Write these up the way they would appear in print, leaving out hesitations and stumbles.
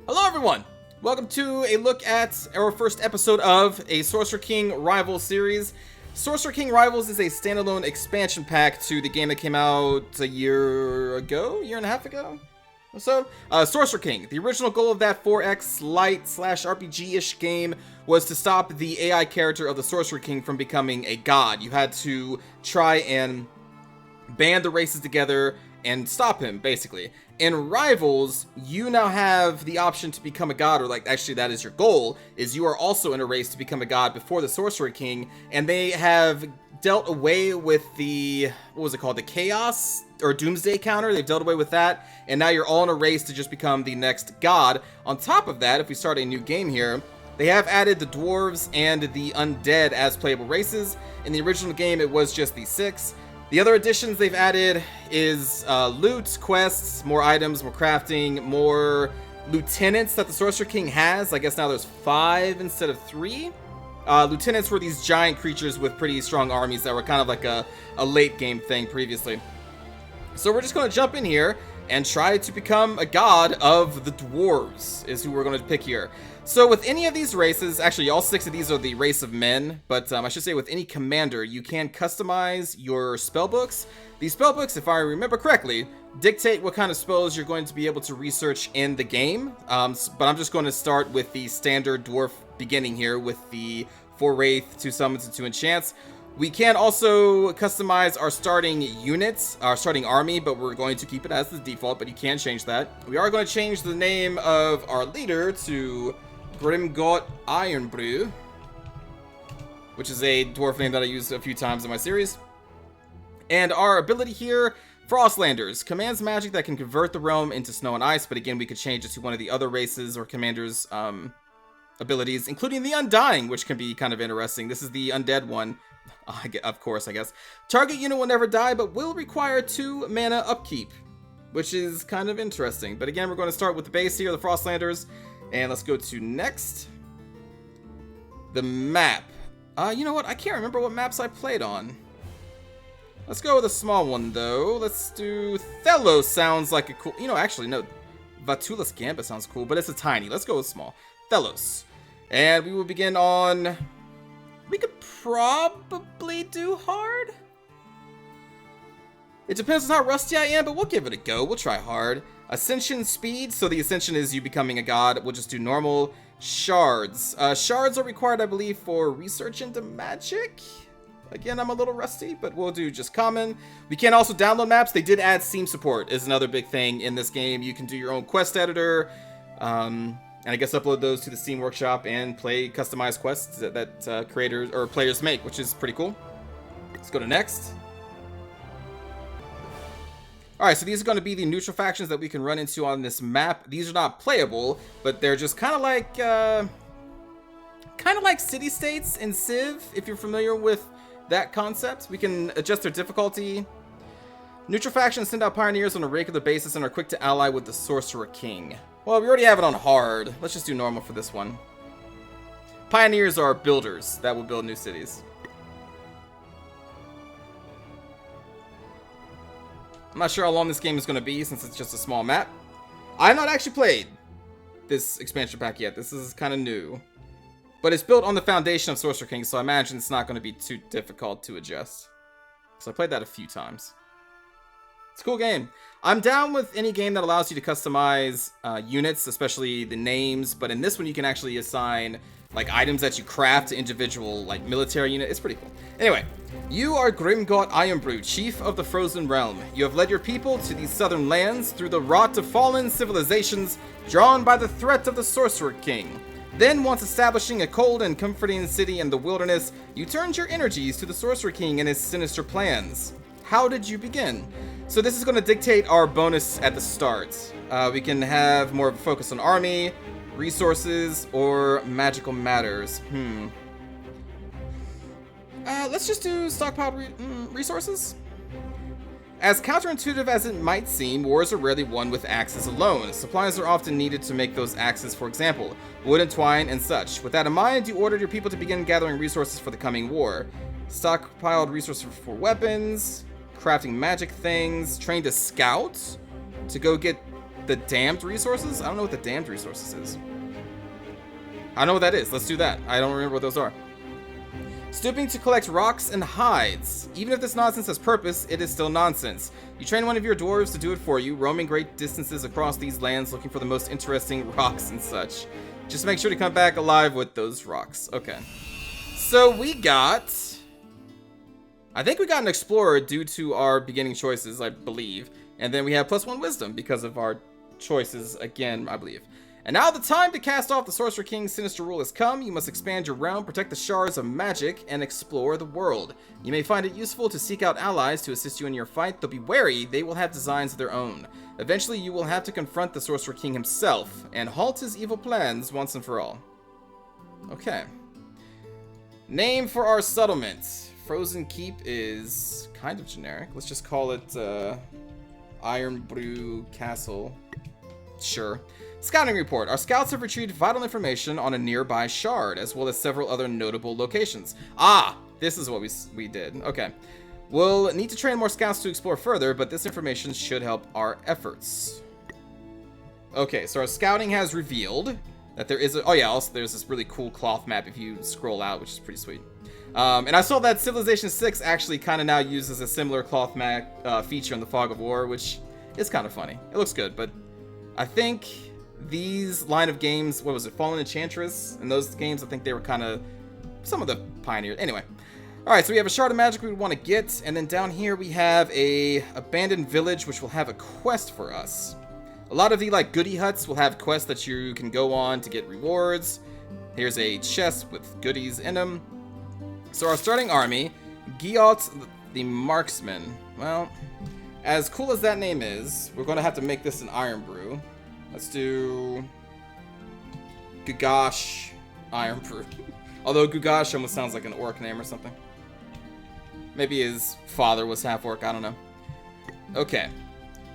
Hello everyone! Welcome to a look at our first episode of a Sorcerer King Rivals series. Sorcerer King Rivals is a standalone expansion pack to the game that came out a year and a half ago? Or so? Sorcerer King. The original goal of that 4X light slash RPG-ish game was to stop the AI character of the Sorcerer King from becoming a god. You had to try and band the races together and stop him, basically. In Rivals, you now have the option to become a god, or actually that is your goal, is you are also in a race to become a god before the Sorcerer King, and they have dealt away with the, what was it called, the Chaos or Doomsday counter. They've dealt away with that, and now you're all in a race to just become the next god. On top of that, if we start a new game here, they have added the Dwarves and the Undead as playable races. In the original game, it was just the 6. The other additions they've added is loot, quests, more items, more crafting, more lieutenants that the Sorcerer King has. I guess now there's 5 instead of 3. Lieutenants were these giant creatures with pretty strong armies that were kind of like a late game thing previously. So we're just going to jump in here and try to become a god of the Dwarves is who we're going to pick here. So with any of these races, actually all 6 of these are the race of men, but I should say with any commander, you can customize your spellbooks. These spellbooks, if I remember correctly, dictate what kind of spells you're going to be able to research in the game, but I'm just going to start with the standard dwarf beginning here with the 4 Wraith, 2 Summons, and 2 Enchants. We can also customize our starting units, our starting army, but we're going to keep it as the default, but you can change that. We are going to change the name of our leader to Grimgott Ironbrew, which is a dwarf name that I used a few times in my series. And our ability here, Frostlanders, commands magic that can convert the realm into snow and ice, but again, we could change it to one of the other races or commanders' abilities, including the Undying, which can be kind of interesting. This is the undead one, of course, I guess. Target unit will never die, but will require 2 mana upkeep, which is kind of interesting. But again, we're going to start with the base here, the Frostlanders. And let's go to next. The map. You know what? I can't remember what maps I played on. Let's go with a small one, though. Let's do Thelos. Sounds like a cool... You know, actually, no. Vatula's Gambit sounds cool, but it's a tiny. Let's go with small. Thelos. And we will begin on... We could probably do hard. It depends on how rusty I am, but we'll give it a go. We'll try hard. Ascension speed, so the ascension is you becoming a god. We'll just do normal. Shards. Shards are required, I believe, for research into magic. Again, I'm a little rusty, but we'll do just common. We can also download maps. They did add Steam support, is another big thing in this game. You can do your own quest editor, and I guess upload those to the Steam Workshop and play customized quests that creators or players make, which is pretty cool. Let's go to next. Alright, so these are going to be the neutral factions that we can run into on this map. These are not playable, but they're just kind of like city-states in Civ, if you're familiar with that concept. We can adjust their difficulty. Neutral factions send out pioneers on a regular basis and are quick to ally with the Sorcerer King. Well, we already have it on hard. Let's just do normal for this one. Pioneers are builders that will build new cities. I'm not sure how long this game is going to be since it's just a small map. I've not actually played this expansion pack yet. This is kind of new. But it's built on the foundation of Sorcerer King, so I imagine it's not going to be too difficult to adjust. So I played that a few times. It's a cool game. I'm down with any game that allows you to customize units, especially the names. But in this one, you can actually assign items that you craft to individual military unit. It's pretty cool. Anyway, you are Grimgott Ironbrew, chief of the Frozen Realm. You have led your people to these southern lands through the rot of fallen civilizations drawn by the threat of the Sorcerer King. Then, once establishing a cold and comforting city in the wilderness, you turned your energies to the Sorcerer King and his sinister plans. How did you begin? So this is going to dictate our bonus at the start. We can have more of a focus on army, resources, or magical matters. Let's just do stockpiled resources. As counterintuitive as it might seem, wars are rarely won with axes alone. Supplies are often needed to make those axes, for example, wood and twine and such. With that in mind, you ordered your people to begin gathering resources for the coming war. Stockpiled resources for weapons, crafting magic things, trained a scout to go get The damned resources? I don't know what the damned resources is. I know what that is. Let's do that. I don't remember what those are. Stooping to collect rocks and hides. Even if this nonsense has purpose, it is still nonsense. You train one of your dwarves to do it for you, roaming great distances across these lands looking for the most interesting rocks and such. Just make sure to come back alive with those rocks. Okay. So we got... I think we got an explorer due to our beginning choices, I believe. And then we have +1 wisdom because of our choices again, I believe. And now the time to cast off the Sorcerer King's sinister rule has come. You must expand your realm, protect the shards of magic, and explore the world. You may find it useful to seek out allies to assist you in your fight, though be wary, they will have designs of their own. Eventually, you will have to confront the Sorcerer King himself, and halt his evil plans once and for all. Okay. Name for our settlement. Frozen Keep is kind of generic. Let's just call it, Iron Brew Castle. Sure. Scouting report. Our scouts have retrieved vital information on a nearby shard, as well as several other notable locations. Ah! This is what we did. Okay. We'll need to train more scouts to explore further, but this information should help our efforts. Okay, so our scouting has revealed that there is a... Oh yeah, also there's this really cool cloth map if you scroll out, which is pretty sweet. And I saw that Civilization 6 actually kind of now uses a similar cloth map feature in the Fog of War, which is kind of funny. It looks good, but I think... These line of games, what was it, Fallen Enchantress? In those games, I think they were kind of some of the pioneers. Anyway. Alright, so we have a Shard of Magic we would want to get. And then down here we have a abandoned village, which will have a quest for us. A lot of the, like, goodie huts will have quests that you can go on to get rewards. Here's a chest with goodies in them. So our starting army, Giot the Marksman. Well, as cool as that name is, we're going to have to make this an Iron Brew. Let's do Gugash Iron Brew. Although Gugash almost sounds like an orc name or something. Maybe his father was half orc, I don't know. Okay.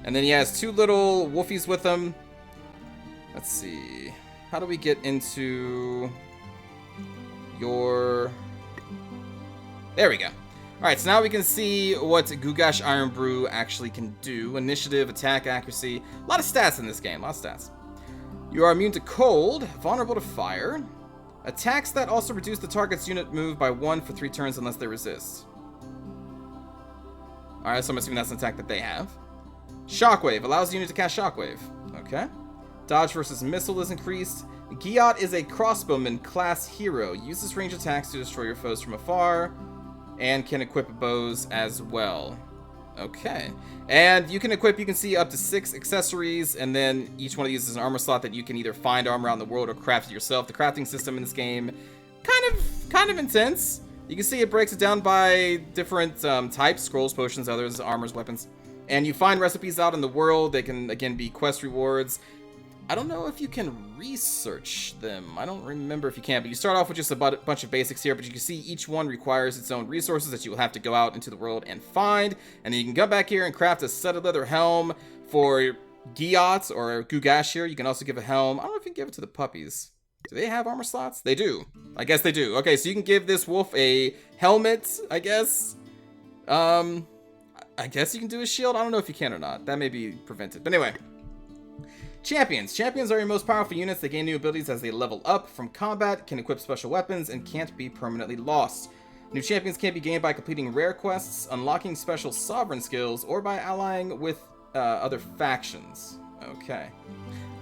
And then he has two little wolfies with him. Let's see. How do we get into your... There we go. Alright, so now we can see what Gugash Iron Brew actually can do. Initiative, attack, accuracy. A lot of stats in this game. A lot of stats. You are immune to cold, vulnerable to fire. Attacks that also reduce the target's unit move by 1 for 3 turns unless they resist. Alright, so I'm assuming that's an attack that they have. Shockwave. Allows the unit to cast Shockwave. Okay. Dodge versus missile is increased. Giot is a crossbowman class hero. Uses range attacks to destroy your foes from afar. And can equip bows as well. Okay. And you can equip, you can see up to 6 accessories, and then each one of these is an armor slot that you can either find armor around the world or craft it yourself. The crafting system in this game, kind of intense. You can see it breaks it down by different types, scrolls, potions, others, armors, weapons. And you find recipes out in the world. They can, again, be quest rewards. I don't know if you can research them. I don't remember if you can, but you start off with just a bunch of basics here, but you can see each one requires its own resources that you will have to go out into the world and find, and then you can come back here and craft a set of leather helm for Giot or Gugash here. You can also give a helm. I don't know if you can give it to the puppies. Do they have armor slots? They do. I guess they do. Okay, so you can give this wolf a helmet, I guess. I guess you can do a shield. I don't know if you can or not. That may be prevented. But anyway. Champions. Champions are your most powerful units. They gain new abilities as they level up from combat, can equip special weapons, and can't be permanently lost. New champions can be gained by completing rare quests, unlocking special sovereign skills, or by allying with other factions. Okay.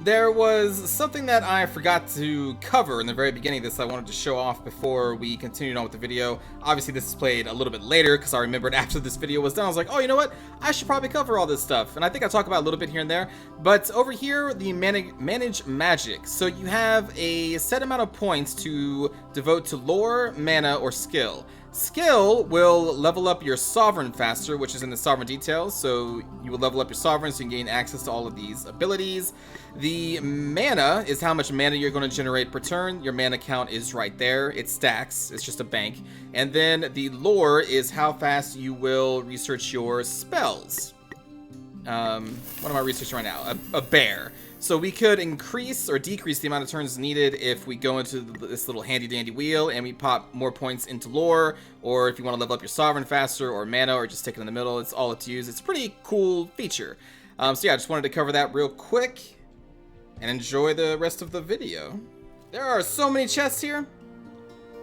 There was something that I forgot to cover in the very beginning of this I wanted to show off before we continued on with the video. Obviously, this is played a little bit later because I remembered after this video was done. I was like, oh, you know what? I should probably cover all this stuff. And I think I talk about a little bit here and there. But over here, the manage magic. So you have a set amount of points to devote to lore, mana, or skill. Skill will level up your sovereign faster, which is in the sovereign details. So you will level up your sovereign so you can gain access to all of these abilities. The mana is how much mana you're going to generate per turn. Your mana count is right there. It stacks. It's just a bank. And then the lore is how fast you will research your spells. What am I researching right now? A bear. So we could increase or decrease the amount of turns needed if we go into this little handy dandy wheel and we pop more points into lore, or if you want to level up your sovereign faster or mana or just stick it in the middle, it's all up to you. It's a pretty cool feature. So yeah, I just wanted to cover that real quick and enjoy the rest of the video. There are so many chests here.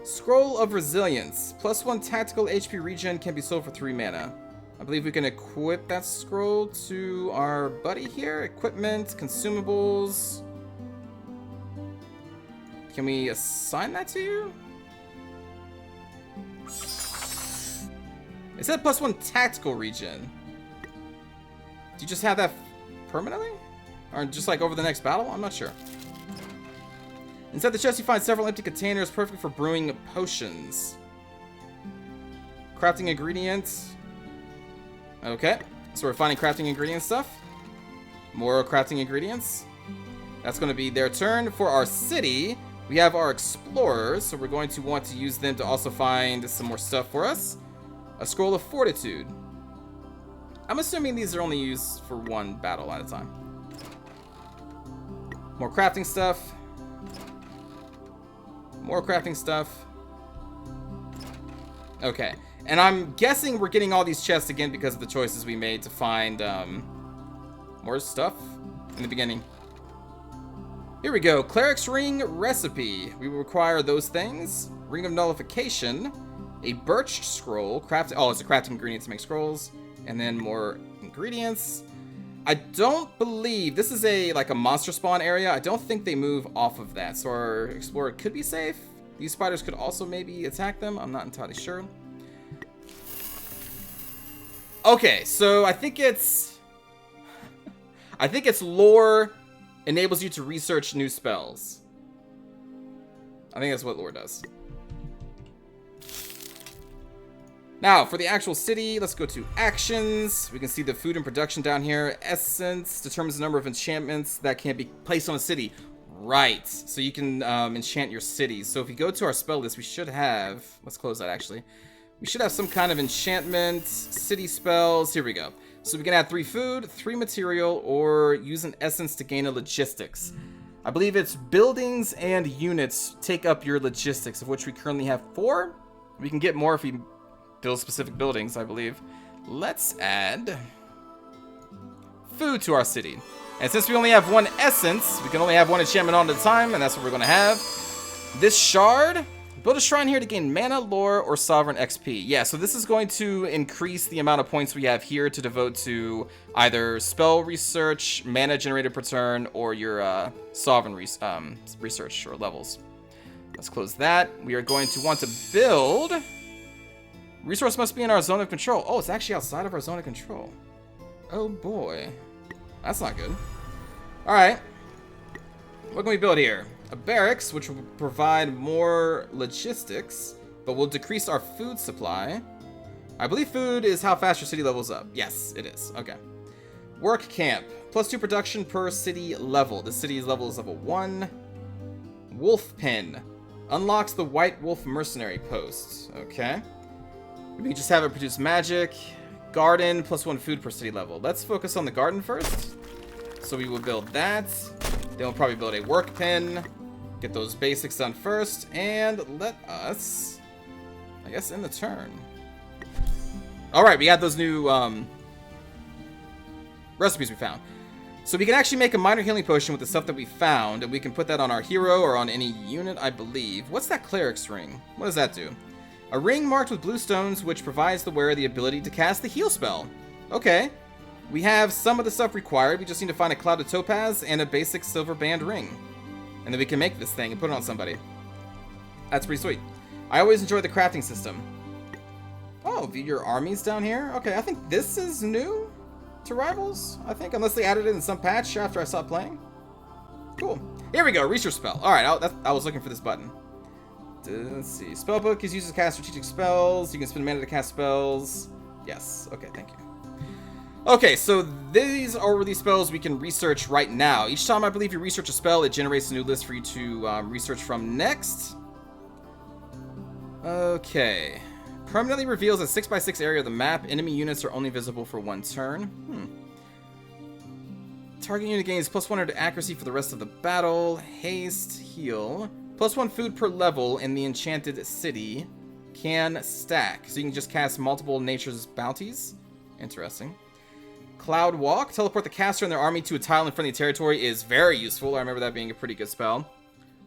Scroll of Resilience. +1 tactical HP regen can be sold for 3 mana. I believe we can equip that scroll to our buddy here. Equipment, consumables. Can we assign that to you? It said +1 tactical regen. Do you just have that permanently? Or just like over the next battle? I'm not sure. Inside the chest you find several empty containers perfect for brewing potions. Crafting ingredients. Okay, so we're finding crafting ingredient stuff. More crafting ingredients. That's going to be their turn. For our city, we have our explorers, so we're going to want to use them to also find some more stuff for us. A scroll of fortitude. I'm assuming these are only used for one battle at a time. More crafting stuff. More crafting stuff. Okay. And I'm guessing we're getting all these chests again because of the choices we made to find more stuff in the beginning. Here we go. Cleric's Ring Recipe. We will require those things. Ring of Nullification. A birch scroll. Oh, it's a crafting ingredient to make scrolls. And then more ingredients. I don't believe... This is like a monster spawn area. I don't think they move off of that. So our explorer could be safe. These spiders could also maybe attack them. I'm not entirely sure. Okay, so I think it's lore enables you to research new spells. I think that's what lore does. Now, for the actual city, let's go to actions. We can see the food and production down here. Essence determines the number of enchantments that can be placed on a city. Right, so you can enchant your cities. So if we go to our spell list, we should have... Let's close that, actually. We should have some kind of enchantment, city spells. Here we go. So we can add 3 food, 3 material, or use an essence to gain a logistics. I believe it's buildings and units take up your logistics, of which we currently have 4. We can get more if we build specific buildings, I believe. Let's add food to our city. And since we only have 1 essence, we can only have 1 enchantment on at a time, and that's what we're going to have. This shard... Build a shrine here to gain mana, lore, or sovereign XP. Yeah, so this is going to increase the amount of points we have here to devote to either spell research, mana generated per turn, or your sovereign research or levels. Let's close that. We are going to want to build. Resource must be in our zone of control. Oh, it's actually outside of our zone of control. Oh boy. That's not good. Alright. What can we build here? A barracks, which will provide more logistics, but will decrease our food supply. I believe food is how fast your city levels up. Yes, it is. Okay. Work camp. +2 production per city level. The city's level is level 1. Wolf pen. Unlocks the White Wolf Mercenary post. Okay. We can just have it produce magic. Garden, +1 food per city level. Let's focus on the garden first. So we will build that. Then we'll probably build a work pen. Get those basics done first. And let us, I guess, end the turn. Alright, we got those new recipes we found. So we can actually make a minor healing potion with the stuff that we found. And we can put that on our hero or on any unit, I believe. What's that cleric's ring? What does that do? A ring marked with blue stones which provides the wearer the ability to cast the heal spell. Okay. We have some of the stuff required. We just need to find a clouded topaz and a basic silver band ring. And then we can make this thing and put it on somebody. That's pretty sweet. I always enjoy the crafting system. Oh, your armies down here? Okay, I think this is new to Rivals, I think. Unless they added it in some patch after I stopped playing. Cool. Here we go, research spell. Alright, I was looking for this button. Let's see. Spellbook is used to cast strategic spells. You can spend mana to cast spells. Yes. Okay, thank you. Okay, so these are the spells we can research right now. Each time I believe you research a spell, it generates a new list for you to research from next. Okay. Permanently reveals a 6x6 area of the map. Enemy units are only visible for 1 turn. Target unit gains +100 to accuracy for the rest of the battle. Haste, heal. +1 food per level in the enchanted city. Can stack. So you can just cast multiple nature's bounties. Interesting. Cloud Walk. Teleport the caster and their army to a tile in friendly territory is very useful. I remember that being a pretty good spell.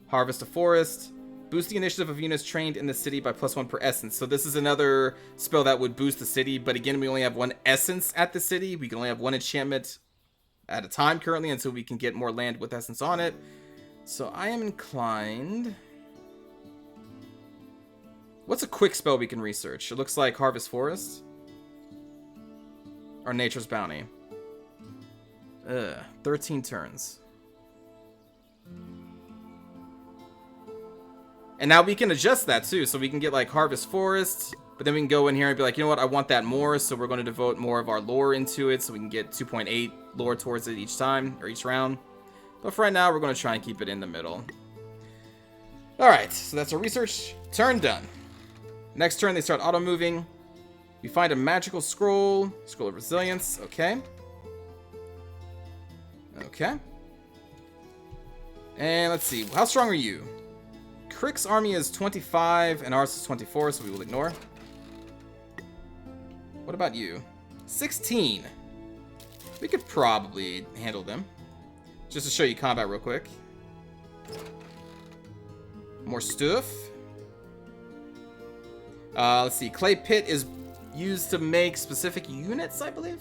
Harvest a Forest. Boost the initiative of units trained in the city by +1 per essence. So this is another spell that would boost the city, but again, we only have 1 essence at the city. We can only have 1 enchantment at a time currently until we can get more land with essence on it. So I am inclined... What's a quick spell we can research? It looks like Harvest Forest. Or Nature's Bounty. 13 turns. And now we can adjust that too, so we can get like Harvest Forest, but then we can go in here and be like, you know what, I want that more, so we're going to devote more of our lore into it, so we can get 2.8 lore towards it each time, or each round. But for right now, we're going to try and keep it in the middle. Alright, so that's our research. Turn done. Next turn, they start auto-moving. We find a magical scroll. Scroll of Resilience. Okay. Okay. And let's see. How strong are you? Crick's army is 25, and ours is 24, so we will ignore. What about you? 16. We could probably handle them. Just to show you combat real quick. More stuff. Let's see. Clay Pit is used to make specific units, I believe.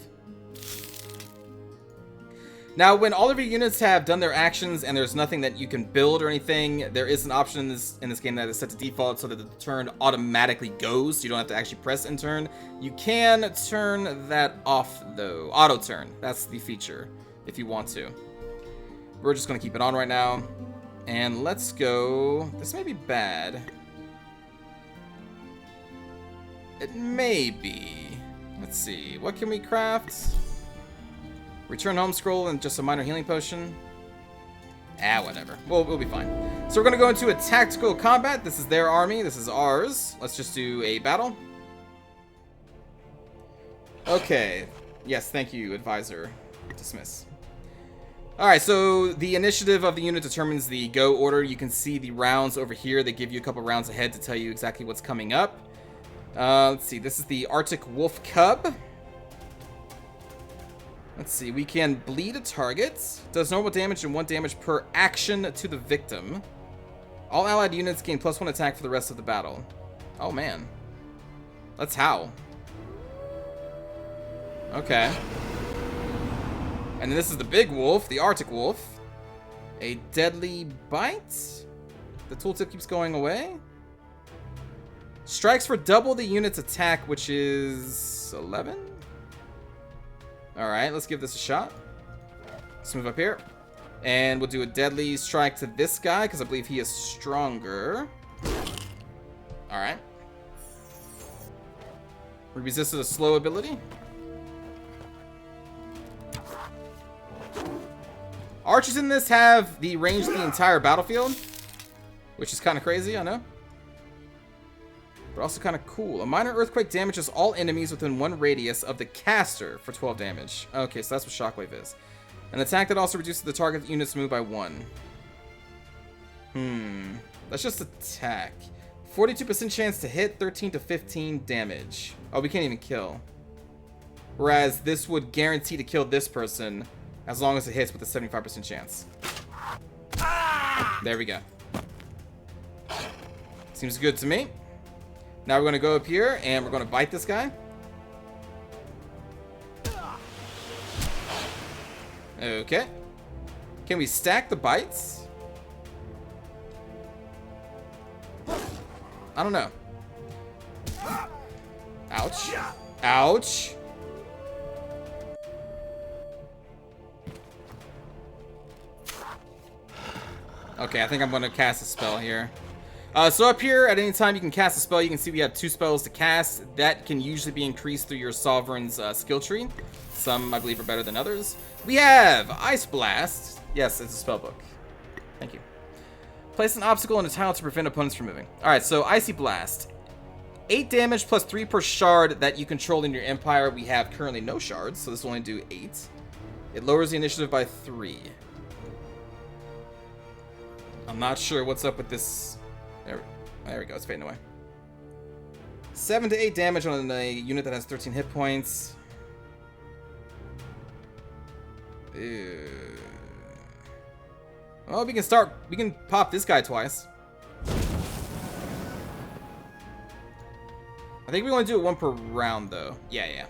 Now, when all of your units have done their actions and there's nothing that you can build or anything, there is an option in this game that is set to default so that the turn automatically goes. So you don't have to actually press end turn. You can turn that off, though. Auto turn. That's the feature, if you want to. We're just going to keep it on right now. And let's go... This may be bad. It may be. Let's see. What can we craft? Return home scroll and just a minor healing potion. Whatever. We'll be fine. So we're going to go into a tactical combat. This is their army. This is ours. Let's just do a battle. Okay. Yes, thank you, advisor. Dismiss. Alright, so the initiative of the unit determines the go order. You can see the rounds over here. They give you a couple rounds ahead to tell you exactly what's coming up. Let's see. This is the Arctic Wolf Cub. Let's see, we can bleed a target. Does normal damage and 1 damage per action to the victim. All allied units gain +1 attack for the rest of the battle. Oh, man. Let's howl. Okay. And then this is the big wolf, the Arctic Wolf. A deadly bite. The tooltip keeps going away. Strikes for double the unit's attack, which is 11? Alright, let's give this a shot. Let's move up here. And we'll do a deadly strike to this guy, because I believe he is stronger. Alright. We resisted a slow ability. Archers in this have the range of the entire battlefield, which is kind of crazy, I know. But also kind of cool. A minor earthquake damages all enemies within 1 radius of the caster for 12 damage. Okay, so that's what Shockwave is. An attack that also reduces the target unit's move by 1. That's just attack. 42% chance to hit, 13 to 15 damage. Oh, we can't even kill. Whereas this would guarantee to kill this person as long as it hits with a 75% chance. There we go. Seems good to me. Now we're going to go up here, and we're going to bite this guy. Okay. Can we stack the bites? I don't know. Ouch. Ouch. Okay, I think I'm going to cast a spell here. So up here, at any time you can cast a spell, you can see we have 2 spells to cast. That can usually be increased through your Sovereign's skill tree. Some, I believe, are better than others. We have Ice Blast. Yes, it's a spell book. Thank you. Place an obstacle on a tile to prevent opponents from moving. Alright, so Icy Blast. 8 damage plus 3 per shard that you control in your empire. We have currently no shards, so this will only do 8. It lowers the initiative by 3. I'm not sure what's up with this... There we go, it's fading away. 7 to 8 damage on a unit that has 13 hit points. Ew. Well, we can pop this guy twice. I think we want to do it 1 per round, though. Yeah.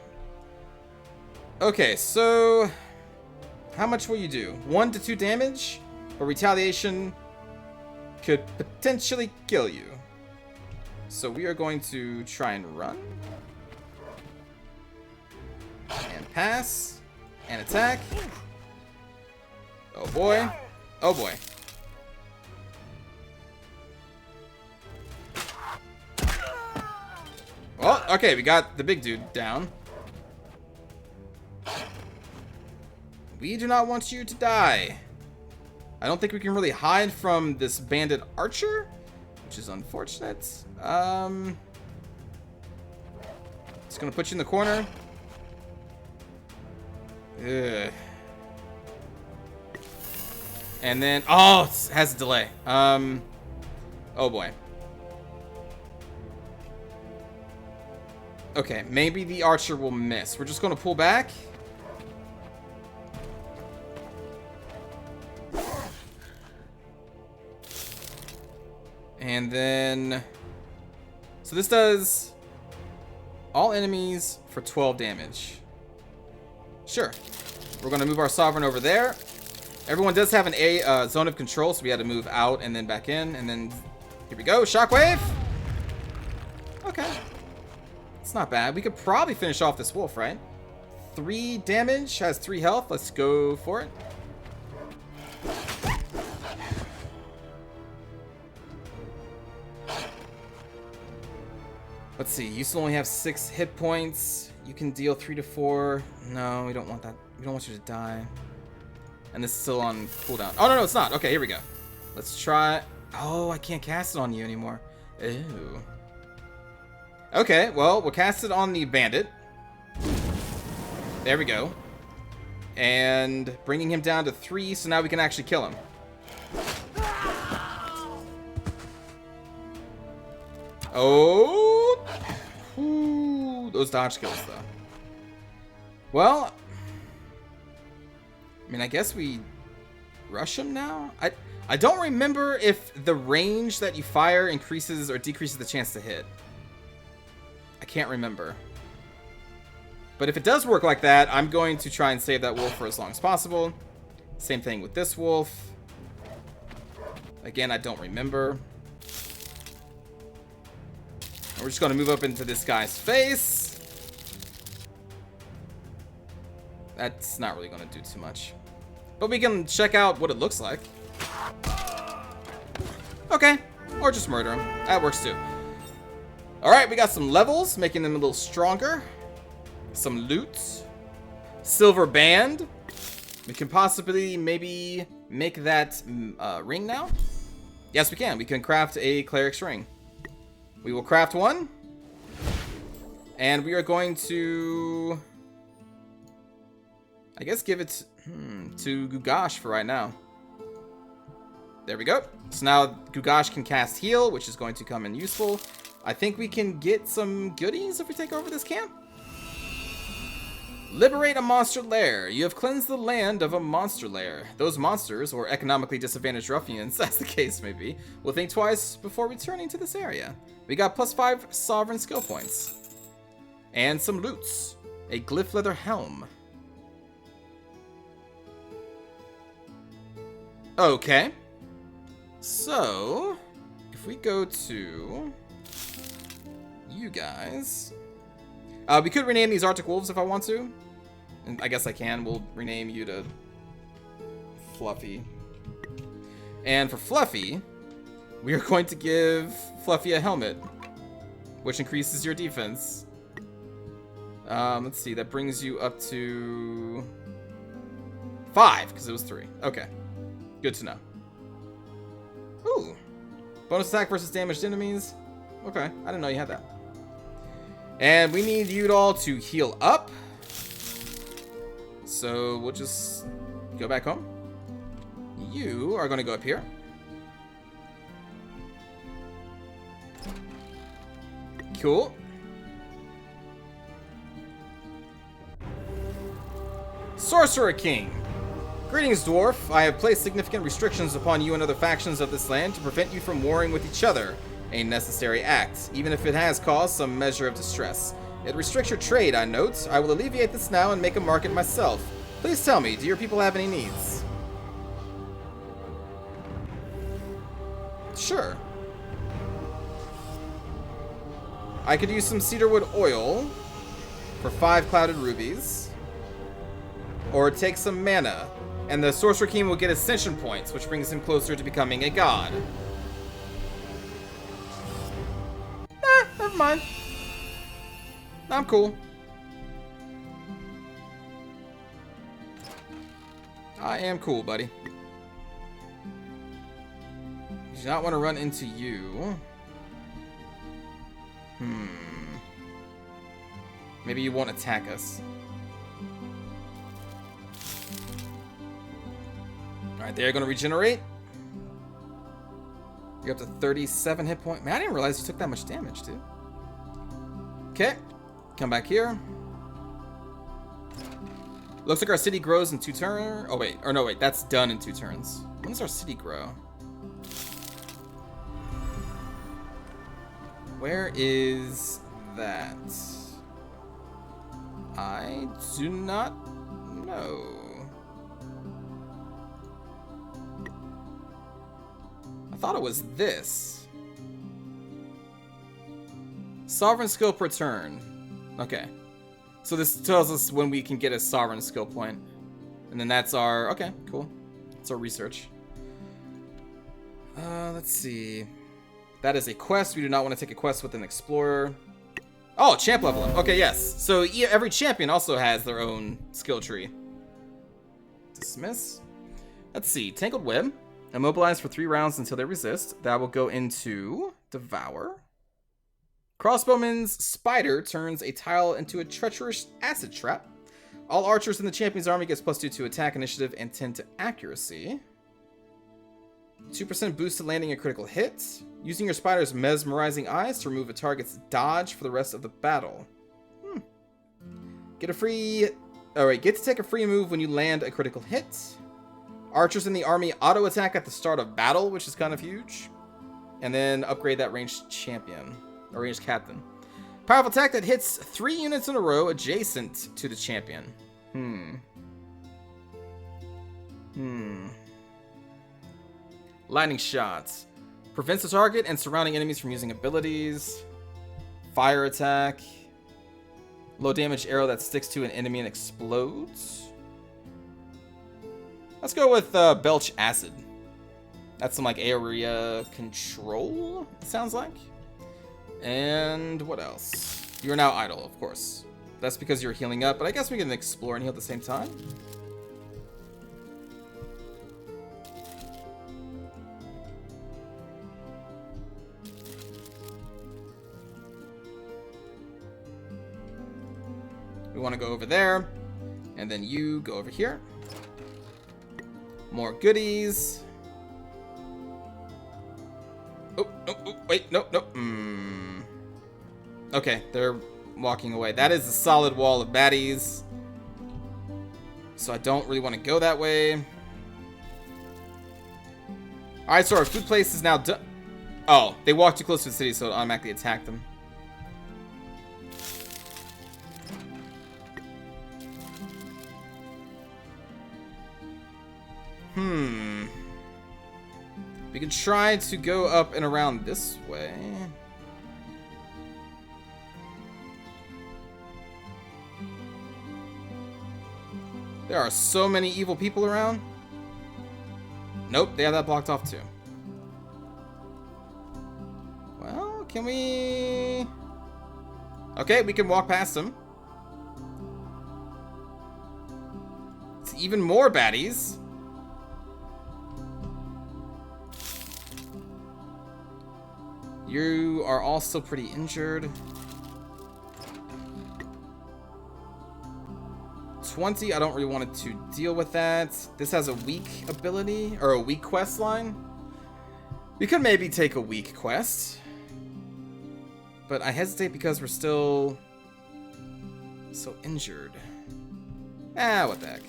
Okay, so how much will you do? 1 to 2 damage, but retaliation could potentially kill you. So we are going to try and run. And pass. And attack. Oh boy. Oh boy. Well, okay, we got the big dude down. We do not want you to die. I don't think we can really hide from this bandit archer, which is unfortunate. Just gonna put you in the corner. Ugh. And then, oh, it has a delay. Oh boy. Okay, maybe the archer will miss. We're just gonna pull back. And then, so this does all enemies for 12 damage. Sure. We're going to move our sovereign over there. Everyone does have an zone of control, so we had to move out and then back in. And then, here we go. Shockwave. Okay. It's not bad. We could probably finish off this wolf, right? 3 damage, has 3 health. Let's go for it. Let's see. You still only have 6 hit points. You can deal 3 to 4. No, we don't want that. We don't want you to die. And this is still on cooldown. Oh, no, it's not. Okay, here we go. Let's try. Oh, I can't cast it on you anymore. Ew. Okay, well, we'll cast it on the bandit. There we go. And bringing him down to 3, so now we can actually kill him. Oh! Ooh, those dodge kills, though. Well, I mean, I guess we rush him now? I don't remember if the range that you fire increases or decreases the chance to hit. I can't remember. But if it does work like that, I'm going to try and save that wolf for as long as possible. Same thing with this wolf. Again, I don't remember. And we're just going to move up into this guy's face. That's not really going to do too much. But we can check out what it looks like. Okay. Or just murder him. That works too. Alright, we got some levels, making them a little stronger. Some loot. Silver band. We can possibly maybe make that ring now. Yes, we can. We can craft a cleric's ring. We will craft one. And we are going to, I guess, give it to Gugash for right now. There we go. So now Gugash can cast heal, which is going to come in useful. I think we can get some goodies if we take over this camp. Liberate a monster lair. You have cleansed the land of a monster lair. Those monsters, or economically disadvantaged ruffians, as the case may be, will think twice before returning to this area. We got +5 sovereign skill points. And some loots. A glyph leather helm. Okay. So, if we go to you guys, we could rename these Arctic Wolves if I want to. And I guess I can. We'll rename you to Fluffy. And for Fluffy, we are going to give Fluffy a helmet, which increases your defense. Let's see. That brings you up to 5, because it was 3. Okay. Good to know. Ooh. Bonus attack versus damaged enemies. Okay. I didn't know you had that. And we need you all to heal up. So we'll just go back home. You are going to go up here. Cool. Sorcerer King. Greetings, Dwarf. I have placed significant restrictions upon you and other factions of this land to prevent you from warring with each other. A necessary act, even if it has caused some measure of distress. It restricts your trade, I note. I will alleviate this now and make a market myself. Please tell me, do your people have any needs? Sure. I could use some cedarwood oil for 5 clouded rubies. Or take some mana. And the Sorcerer King will get ascension points, which brings him closer to becoming a god. Never mind. I'm cool. I am cool, buddy. You do not want to run into you. Maybe you won't attack us. Alright, they're going to regenerate. You're up to 37 hit points. Man, I didn't realize you took that much damage, dude. Okay. Come back here. Looks like our city grows in 2 turns. Oh, wait. Or no, wait. That's done in 2 turns. When does our city grow? Where is that? I do not know. I thought it was this. Sovereign skill per turn. Okay. So this tells us when we can get a sovereign skill point. And then that's our... Okay, cool. That's our research. Let's see. That is a quest. We do not want to take a quest with an explorer. Oh, champ level up. Okay, yes. So every champion also has their own skill tree. Dismiss. Let's see. Tangled Web. Immobilize for 3 rounds until they resist. That will go into Devour. Crossbowman's Spider turns a tile into a treacherous acid trap. All archers in the champion's army gets +2 to attack, initiative, and 10 to accuracy. 2% boost to landing a critical hit. Using your spider's mesmerizing eyes to remove a target's dodge for the rest of the battle. Get to take a free move when you land a critical hit. Archers in the army auto attack at the start of battle, which is kind of huge. And then upgrade that ranged champion, or ranged captain. Powerful attack that hits 3 units in a row adjacent to the champion. Lightning shots. Prevents the target and surrounding enemies from using abilities. Fire attack. Low damage arrow that sticks to an enemy and explodes. Let's go with Belch Acid. That's some like area control, it sounds like. And what else? You are now idle, of course. That's because you're healing up, but I guess we can explore and heal at the same time. We want to go over there, and then you go over here. More goodies. Oh, wait, no. Okay, they're walking away. That is a solid wall of baddies. So I don't really want to go that way. Alright, so our food place is now done. Oh, they walked too close to the city, so it automatically attacked them. We can try to go up and around this way. There are so many evil people around. Nope, they have that blocked off too. Well, can we... Okay, we can walk past them. It's even more baddies. You are all still pretty injured. 20, I don't really want to deal with that. This has a weak ability, or a weak quest line. We could maybe take a weak quest. But I hesitate because we're still so injured. What the heck.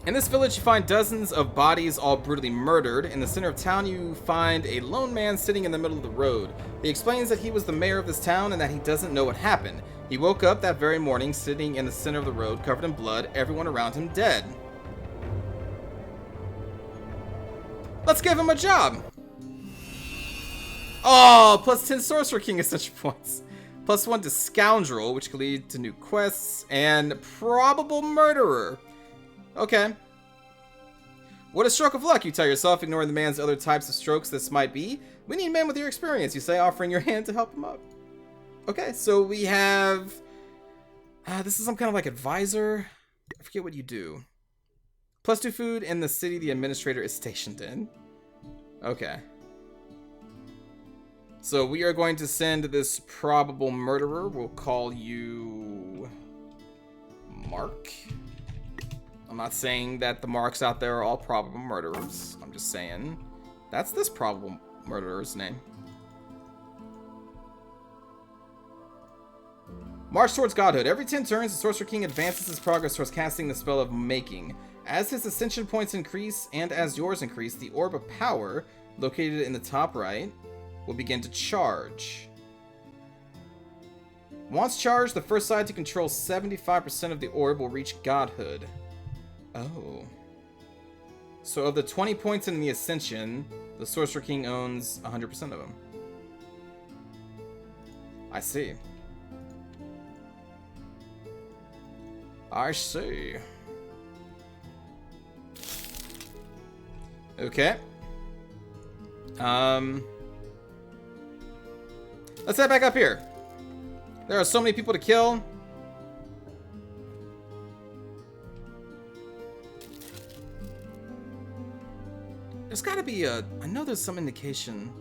In this village, you find dozens of bodies all brutally murdered. In the center of town, you find a lone man sitting in the middle of the road. He explains that he was the mayor of this town and that he doesn't know what happened. He woke up that very morning sitting in the center of the road, covered in blood, everyone around him dead. Let's give him a job! Oh, plus 10 Sorcerer King Ascension points. Plus 1 to Scoundrel, which could lead to new quests, and Probable Murderer. Okay. What a stroke of luck, you tell yourself, ignoring the man's other types of strokes this might be. We need men with your experience, you say, offering your hand to help him up. Okay, so we have... this is some kind of like advisor. I forget what you do. Plus 2 food in the city the administrator is stationed in. Okay. So we are going to send this probable murderer. We'll call you... Mark. I'm not saying that the marks out there are all probable murderers. I'm just saying that's this probable murderer's name. March towards godhood. Every 10 turns, the Sorcerer King advances his progress towards casting the spell of making. As his ascension points increase, and as yours increase, the orb of power, located in the top right, will begin to charge. Once charged, the first side to control 75% of the orb will reach godhood. Oh. So of the 20 points in the Ascension, the Sorcerer King owns 100% of them. I see. I see. Okay. Let's head back up here. There are so many people to kill. There's gotta be a... I know there's some indication.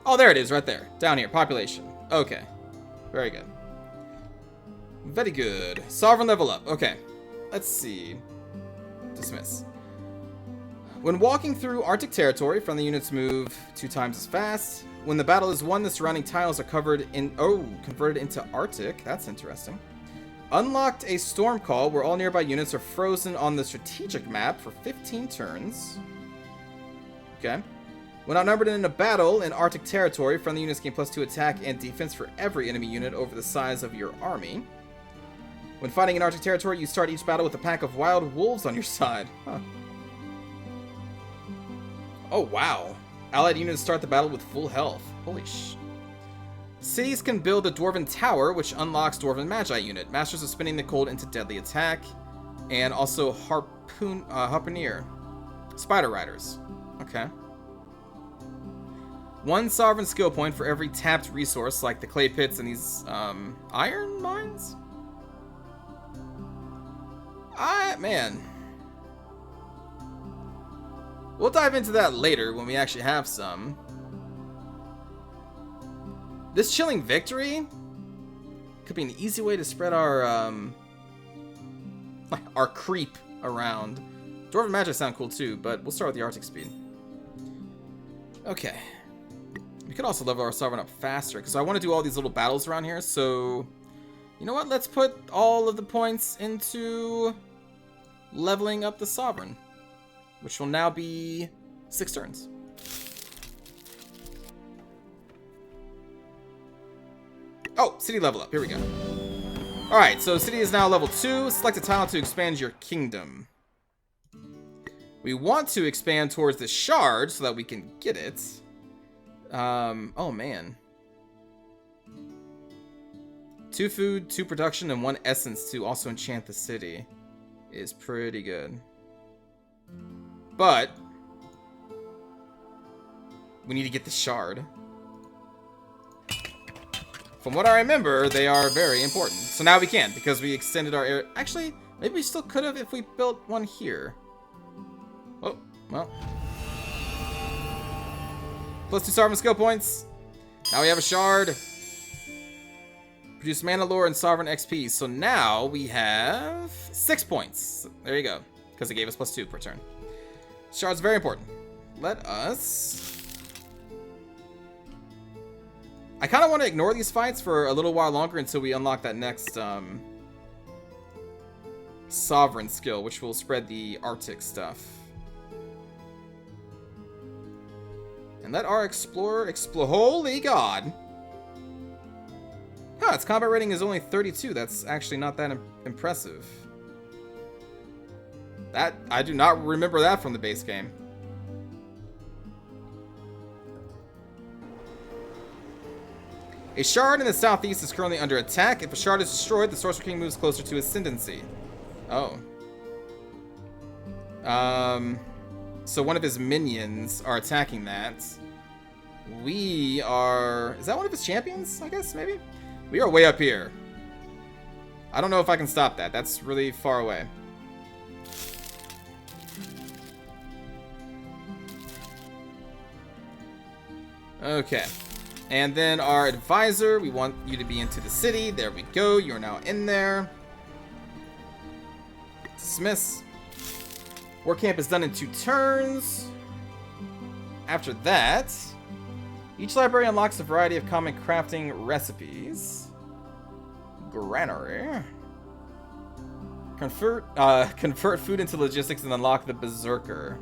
Oh, there it is, right there. Down here, population. Okay. Very good. Very good. Sovereign level up. Okay. Let's see. Dismiss. When walking through Arctic territory, friendly units move 2 times as fast. When the battle is won, the surrounding tiles are converted into Arctic. That's interesting. Unlocked a storm call where all nearby units are frozen on the strategic map for 15 turns. Okay. When outnumbered in a battle in Arctic territory, friendly units gain +2 attack and defense for every enemy unit over the size of your army. When fighting in Arctic territory, you start each battle with a pack of wild wolves on your side. Huh. Oh, wow. Allied units start the battle with full health. Holy sh... Cities can build a Dwarven Tower, which unlocks Dwarven Magi unit. Masters of Spinning the Cold into Deadly Attack. And also Harpooner. Spider Riders. Okay. 1 Sovereign skill point for every tapped resource, like the clay pits and these, iron mines? Man. We'll dive into that later when we actually have some. This Chilling Victory could be an easy way to spread our creep around. Dwarven Magic sound cool too, but we'll start with the Arctic speed. Okay. We could also level our Sovereign up faster, because I want to do all these little battles around here, so... You know what? Let's put all of the points into leveling up the Sovereign, which will now be 6 turns. Oh, city level up. Here we go. Alright, so city is now level 2. Select a tile to expand your kingdom. We want to expand towards the shard so that we can get it. Oh man. 2 food, 2 production, and 1 essence to also enchant the city is pretty good. But we need to get the shard. From what I remember, they are very important. So now we can, because we extended our area. Actually, maybe we still could have if we built one here. Oh, well. +2 Sovereign skill points. Now we have a shard. Produce mana lore and Sovereign XP. So now we have 6 points. There you go. Because it gave us +2 per turn. Shard's very important. Let us... I kind of want to ignore these fights for a little while longer until we unlock that next Sovereign skill, which will spread the Arctic stuff. And let our explorer explore. Holy God! Huh, its combat rating is only 32. That's actually not that impressive. That, I do not remember that from the base game. A shard in the southeast is currently under attack. If a shard is destroyed, the Sorcerer King moves closer to ascendancy. Oh. So one of his minions are attacking that. We are... Is that one of his champions, I guess, maybe? We are way up here. I don't know if I can stop that. That's really far away. Okay. And then our advisor, we want you to be into the city. There we go. You're now in there. Dismiss. War camp is done in 2 turns. After that, each library unlocks a variety of common crafting recipes. Granary. Convert food into logistics and unlock the Berserker.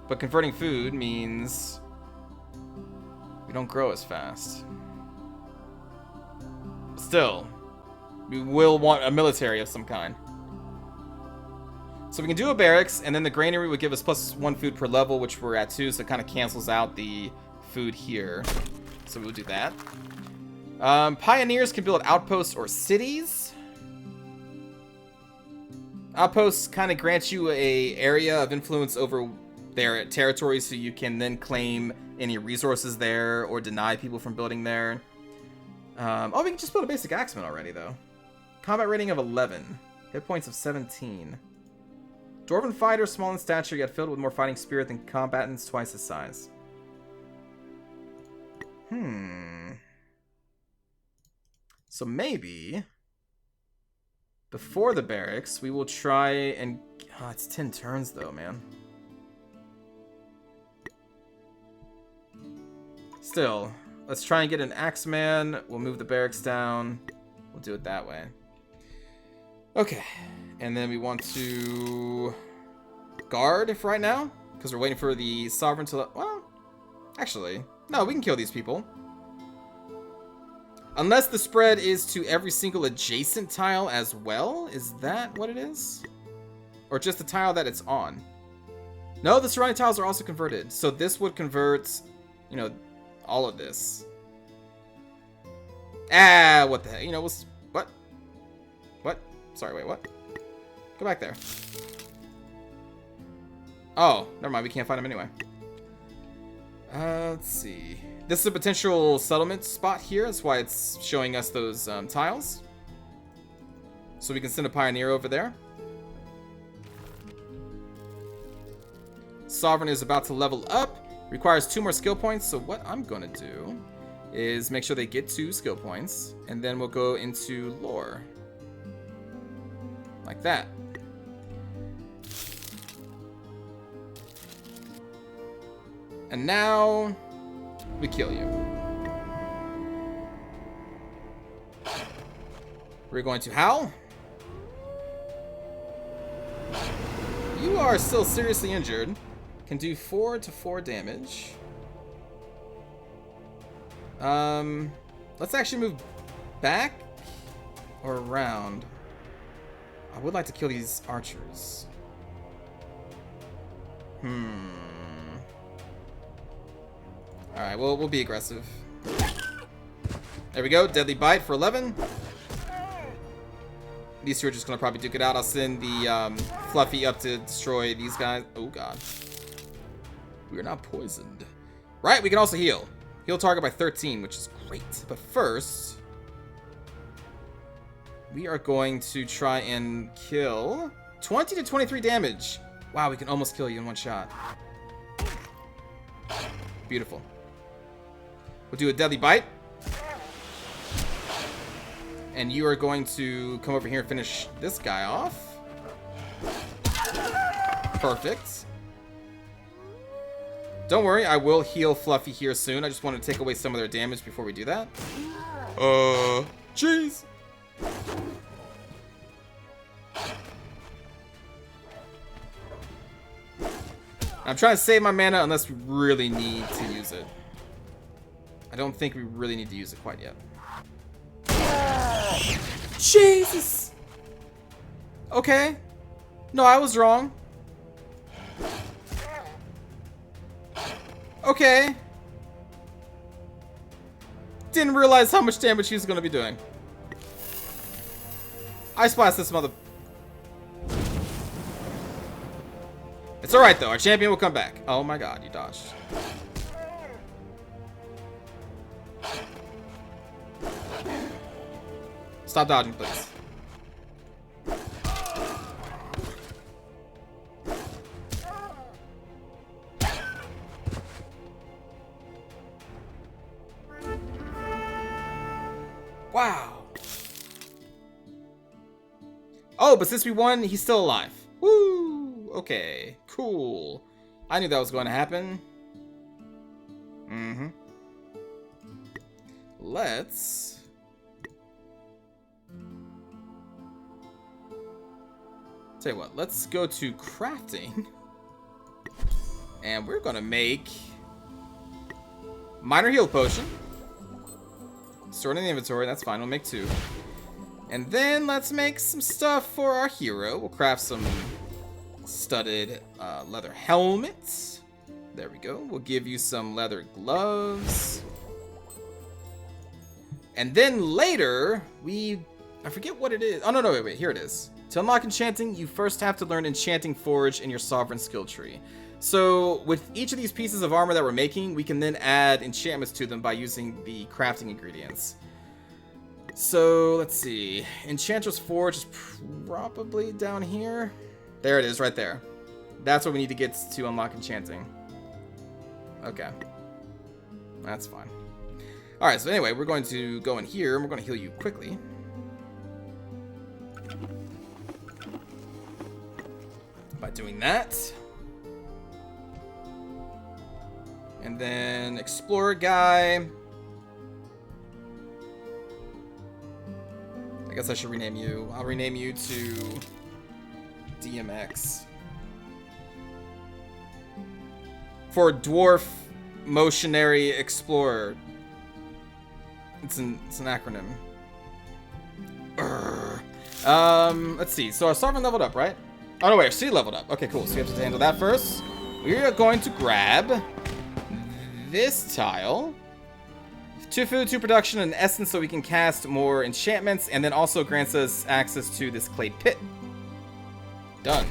But converting food means we don't grow as fast. Still, we will want a military of some kind. So we can do a barracks, and then the granary would give us +1 food per level, which we're at 2, so it kind of cancels out the food here. So we'll do that. Pioneers can build outposts or cities. Outposts kind of grant you a area of influence over their territory, so you can then claim any resources there or deny people from building there. Oh, we can just build a basic axeman already, though. Combat rating of 11. Hit points of 17. Dwarven fighter, small in stature, yet filled with more fighting spirit than combatants twice his size. So maybe before the barracks, we will try and... Oh, it's 10 turns, though, man. Still, let's try and get an axeman. We'll move the barracks down. We'll do it that way. Okay. And then we want to guard for right now, because we're waiting for the sovereign to... Well, actually, no, we can kill these people. Unless the spread is to every single adjacent tile as well. Is that what it is? Or just the tile that it's on? No, the surrounding tiles are also converted. So this would convert, you know, all of this. Ah, what the heck? You know, what? What? Sorry, wait, what? Go back there. Oh, never mind. We can't find him anyway. Let's see. This is a potential settlement spot here. That's why it's showing us those tiles. So we can send a pioneer over there. Sovereign is about to level up. Requires 2 more skill points. So what I'm going to do is make sure they get 2 skill points. And then we'll go into lore. Like that. And now we kill you. We're going to howl. You are still seriously injured. Can do 4 to 4 damage. Let's actually move back or around. I would like to kill these archers. Alright, well, we'll be aggressive. There we go. Deadly Bite for 11. These two are just going to probably duke it out. I'll send the Fluffy up to destroy these guys. Oh, God. We are not poisoned. Right, we can also heal. Heal target by 13, which is great. But first, we are going to try and kill 20 to 23 damage. Wow, we can almost kill you in one shot. Beautiful. We'll do a Deadly Bite. And you are going to come over here and finish this guy off. Perfect. Don't worry, I will heal Fluffy here soon. I just want to take away some of their damage before we do that. Jeez. I'm trying to save my mana unless we really need to use it. I don't think we really need to use it quite yet. Jesus! Okay. No, I was wrong. Okay. Didn't realize how much damage he was going to be doing. Ice Blast this mother... It's alright though, our champion will come back. Oh my god, you dodged. Stop dodging, please. Wow. Oh, but since we won, he's still alive. Woo! Okay, cool. I knew that was going to happen. Mm-hmm. Let's... Tell you what, let's go to crafting. And we're gonna make... Minor heal potion. Store it in the inventory, that's fine, we'll make 2. And then let's make some stuff for our hero. We'll craft some studded leather helmets. There we go. We'll give you some leather gloves. And then later, I forget what it is. Oh, no, wait, here it is. To unlock enchanting, you first have to learn Enchanting Forge in your Sovereign skill tree. So with each of these pieces of armor that we're making, we can then add enchantments to them by using the crafting ingredients. So let's see. Enchantress Forge is probably down here. There it is, right there. That's what we need to get to unlock enchanting. Okay. That's fine. Alright, so anyway, we're going to go in here and we're going to heal you quickly. By doing that. And then Explorer guy. I guess I should rename you. I'll rename you to DMX. For Dwarf Motionary Explorer. It's an acronym. Let's see. So our Sovereign leveled up, right? Oh no, wait, our city leveled up. Okay, cool. So we have to handle that first. We are going to grab this tile. 2 food, 2 production, and essence, so we can cast more enchantments, and then also grants us access to this clay pit. Done.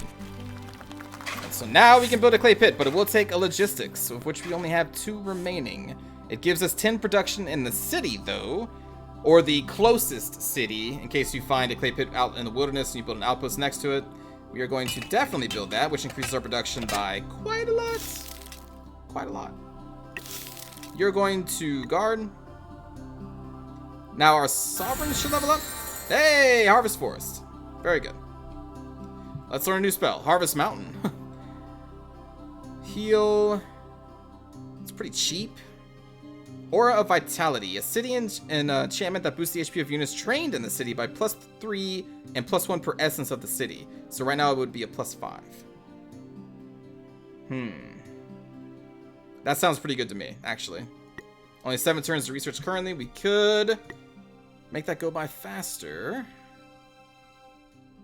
So now we can build a clay pit, but it will take a logistics, of which we only have 2 remaining. It gives us 10 production in the city, though, or the closest city, in case you find a clay pit out in the wilderness and you build an outpost next to it. We are going to definitely build that, which increases our production by quite a lot. Quite a lot. You're going to guard. Now our Sovereign should level up. Hey, Harvest Forest. Very good. Let's learn a new spell. Harvest Mountain. Heal. It's pretty cheap. Aura of Vitality. A city enchantment that boosts the HP of units trained in the city by +3 and +1 per essence of the city. So right now it would be a +5. That sounds pretty good to me, actually. Only 7 turns to research currently. We could make that go by faster.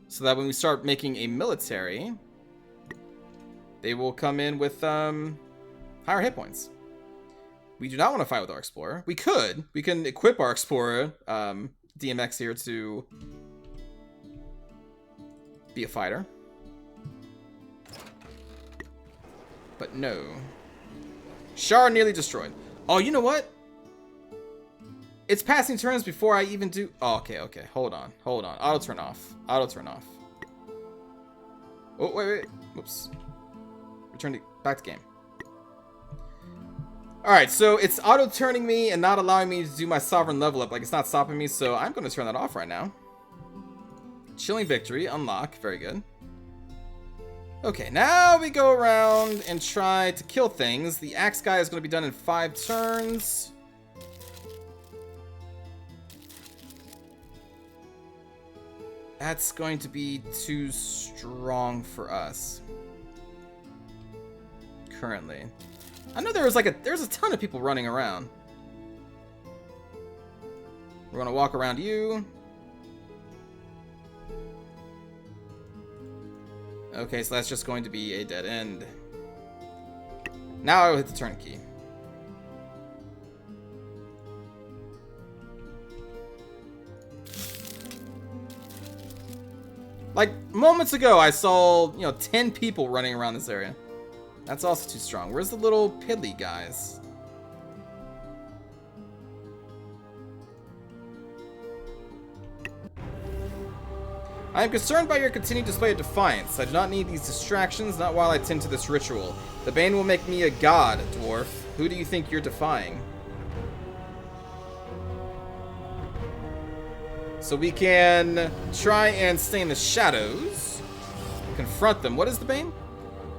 So that when we start making a military, they will come in with higher hit points. We do not want to fight with our Explorer. We could. We can equip our Explorer, DMX here, to be a fighter. But no. Shard nearly destroyed. Oh, you know what? It's passing turns before I even do... Oh, okay. Hold on. Auto turn off. Oh, wait. Whoops. Return back to game. Alright, so it's auto-turning me and not allowing me to do my Sovereign level up. Like, it's not stopping me, so I'm going to turn that off right now. Chilling Victory. Unlock. Very good. Okay, now we go around and try to kill things. The Axe guy is going to be done in 5 turns. That's going to be too strong for us. Currently. I know there's a ton of people running around. We're gonna walk around you. Okay, so that's just going to be a dead end. Now I will hit the turn key. Like, moments ago, I saw, 10 people running around this area. That's also too strong. Where's the little piddly guys? I am concerned by your continued display of defiance. I do not need these distractions, not while I tend to this ritual. The Bane will make me a god, Dwarf. Who do you think you're defying? So we can try and stay in the shadows. Confront them. What is the Bane?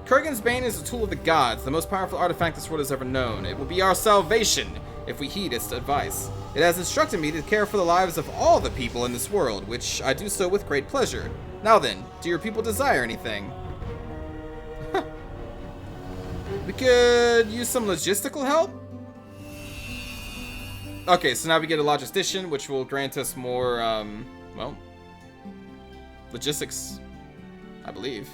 Kurgan's Bane is a tool of the gods, the most powerful artifact this world has ever known. It will be our salvation if we heed its advice. It has instructed me to care for the lives of all the people in this world, which I do so with great pleasure. Now then, do your people desire anything? We could use some logistical help? Okay, so now we get a logistician, which will grant us more, well, logistics, I believe.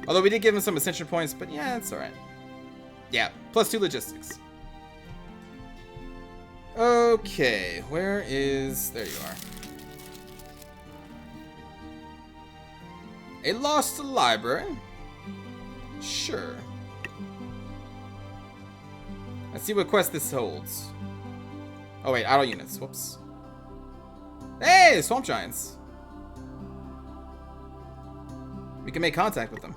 Although we did give him some ascension points, but yeah, it's alright. Yeah, +2 logistics. Okay, where is... There you are. A lost library? Sure. Let's see what quest this holds. Oh wait, idle units. Whoops. Hey, swamp giants. We can make contact with them.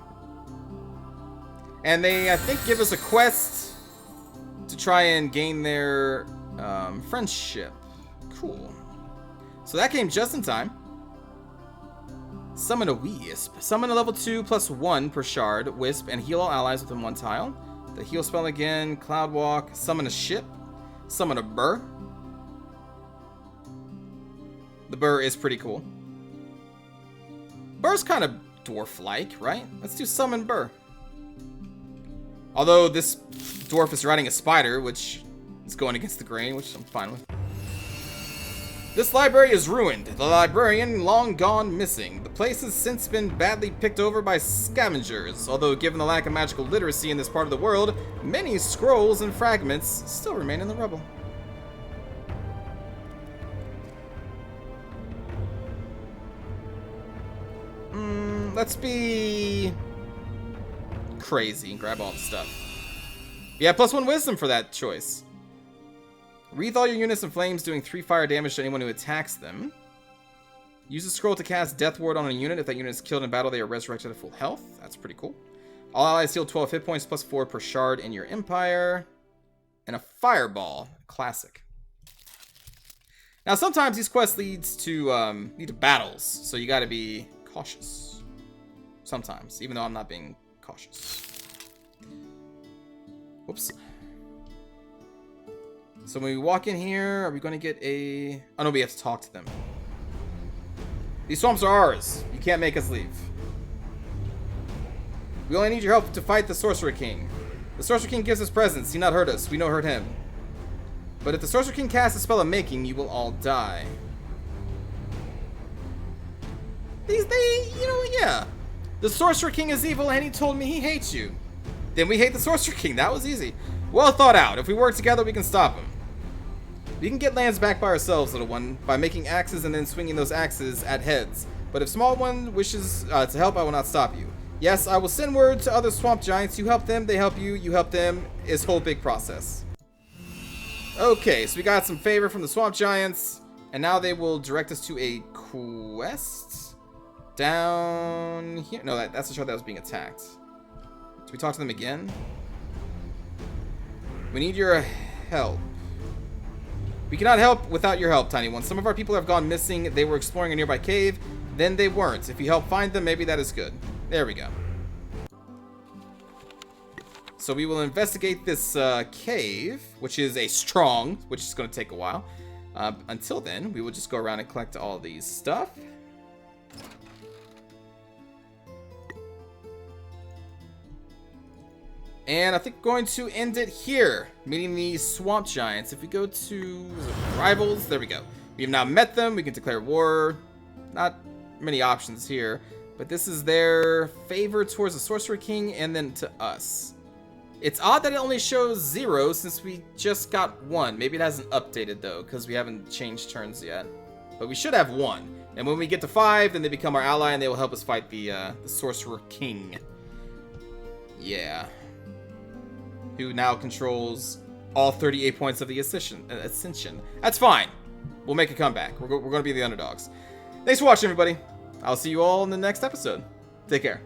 And they, I think, give us a quest to try and gain their friendship. Cool. So that came just in time. Summon a wisp. Summon a level 2 +1 per shard wisp and heal all allies within 1 tile. The heal spell again. Cloud walk. Summon a ship. Summon a burr. The burr is pretty cool. Burr's kind of dwarf-like, right? Let's do summon burr. Although this dwarf is riding a spider, which is going against the grain, which I'm fine with. This library is ruined. The librarian long gone missing. The place has since been badly picked over by scavengers. Although given the lack of magical literacy in this part of the world, many scrolls and fragments still remain in the rubble. Let's be crazy and grab all the stuff. Yeah, +1 wisdom for that choice. Wreath all your units in flames, doing 3 fire damage to anyone who attacks them. Use a scroll to cast Death Ward on a unit. If that unit is killed in battle, they are resurrected at full health. That's pretty cool. All allies heal 12 hit points +4 per shard in your empire. And a fireball. Classic. Now, sometimes these quests lead to battles, so you gotta be cautious. Sometimes, even though I'm not being cautious. Whoops. So when we walk in here, are we going to get a... Oh no, we have to talk to them. These swamps are ours. You can't make us leave. We only need your help to fight the Sorcerer King. The Sorcerer King gives us presents. He not hurt us. We no hurt him. But if the Sorcerer King casts a spell of making, you will all die. Yeah. The Sorcerer King is evil and he told me he hates you. Then we hate the Sorcerer King. That was easy. Well thought out. If we work together, we can stop him. We can get lands back by ourselves, little one, by making axes and then swinging those axes at heads. But if small one wishes to help, I will not stop you. Yes, I will send word to other swamp giants. You help them, they help you, you help them. It's a whole big process. Okay, so we got some favor from the swamp giants, and now they will direct us to a quest down here. No, that's the shard that was being attacked. Do we talk to them again? We need your help. We cannot help without your help, Tiny One. Some of our people have gone missing. They were exploring a nearby cave. Then they weren't. If you help find them, maybe that is good. There we go. So we will investigate this cave, which is which is going to take a while. Until then, we will just go around and collect all these stuff. And I think we're going to end it here, meeting the swamp giants. If we go to rivals, there we go. We've now met them. We can declare war. Not many options here, but this is their favor towards the Sorcerer King and then to us. It's odd that it only shows 0 since we just got 1. Maybe it hasn't updated though, because we haven't changed turns yet. But we should have 1. And when we get to 5, then they become our ally and they will help us fight the Sorcerer King. Yeah. Who now controls all 38 points of the Ascension. That's fine. We'll make a comeback. We're going to be the underdogs. Thanks for watching, everybody. I'll see you all in the next episode. Take care.